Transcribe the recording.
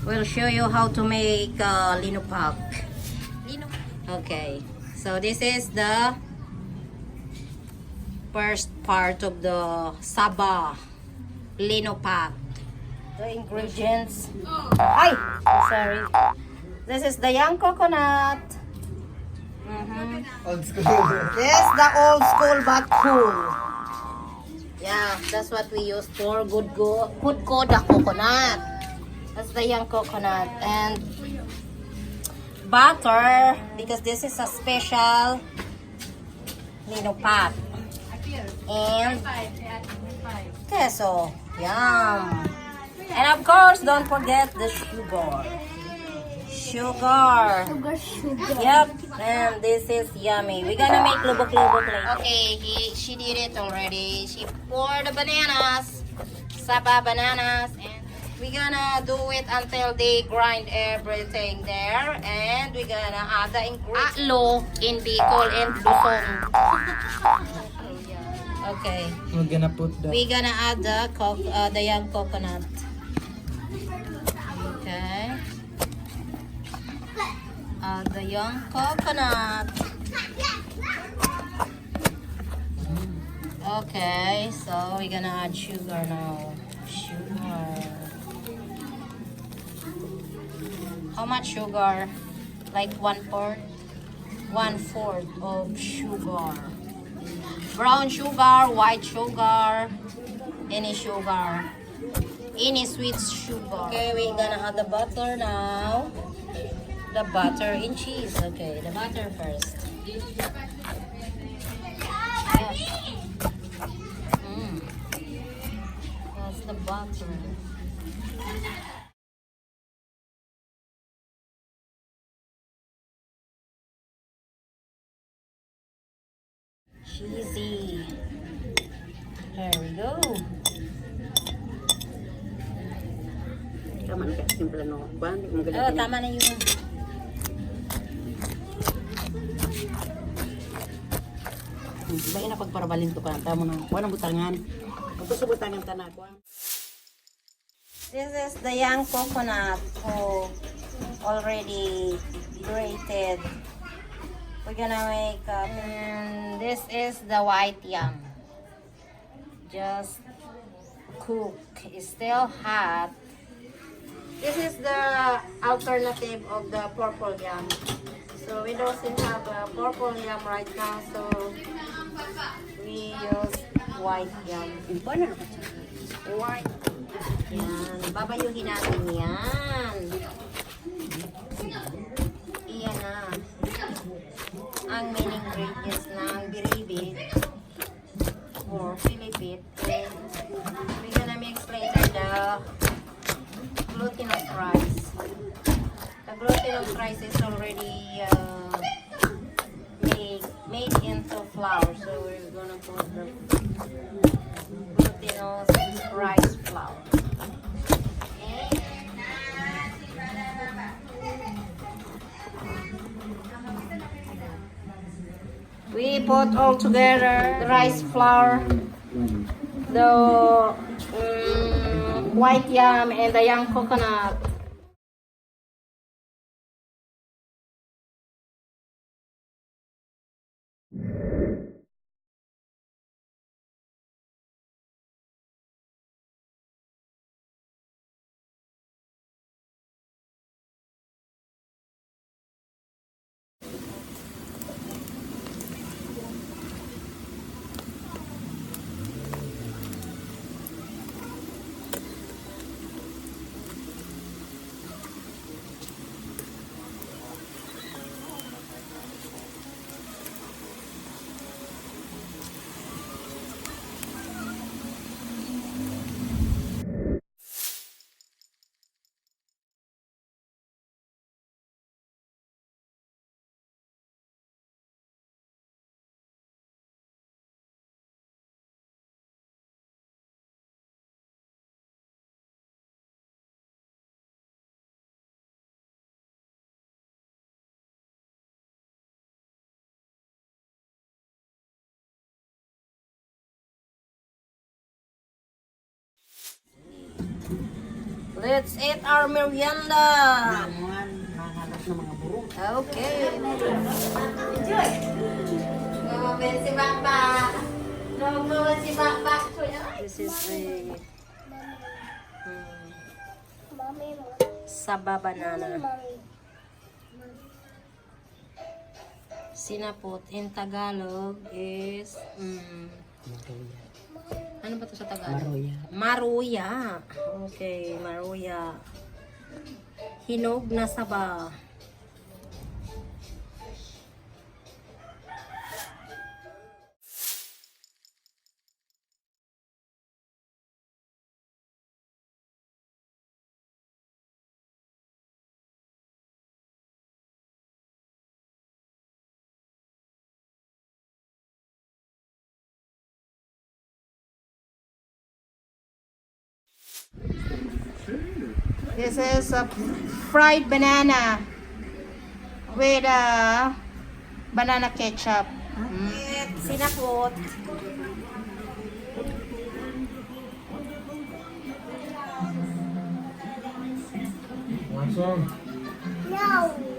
We'll show you how to make Nilupak. Okay, so this is the first part of the Saba Nilupak. The ingredients. Ay! Sorry. This is the young coconut. Old school. Yes, the old school but cool. Yeah, that's what we use for good go the coconut. That's the young coconut and butter because this is a special Nilupak. And queso. Yum. And of course, don't forget the sugar. Sugar. Yep. And this is yummy. We're gonna make lubok-lubok later. Okay, she did it already. She poured the bananas, Saba bananas, and we're gonna do it until they grind everything there. And we're gonna add the ingredients. Atlo in Bicol and Luzon. Okay. We're gonna put the... We're gonna add the young coconut. Okay. Add the young coconut. Okay, so we're gonna add sugar now. Sugar. How much sugar? Like 1/4? 1/4 of sugar. Brown sugar, white sugar, any sugar. Any sweet sugar. Okay, we're gonna add the butter now. The butter and cheese. Okay, the butter first. Yes. That's the butter. Cheesy. There we go. Tama na kasi simple no. Oh, tama na yun. Bain na pagparabalin to ka. Tama na. Kuha ng butangan. Pagpasubutangan tanak. This is the young coconut who already grated. We're gonna make and this is the white yam. Just cook. It's still hot. This is the alternative of the purple yam. So we don't have a purple yam right now, so we use white yam. White. Yan. Babayuhin natin yan. Iyan na. Ang main ingredients ng Biribid or Philippine. We're gonna mix later the glutinous rice. The glutinous rice is already made into flour, so we're gonna put the glutinous rice flour. We put all together the rice flour, the white yam, and the young coconut. Let's eat our merienda. Nakahanap ng mga burong. Okay. Enjoy. Gawin si Baba. Gawin si Baba. This is a Saba banana. Sinapot in Tagalog is ano ba to sa Tagalog? Maruya. Maruya. Okay, maruya. Hinog na saba. This is a fried banana with banana ketchup. Sinapot. Want some? No.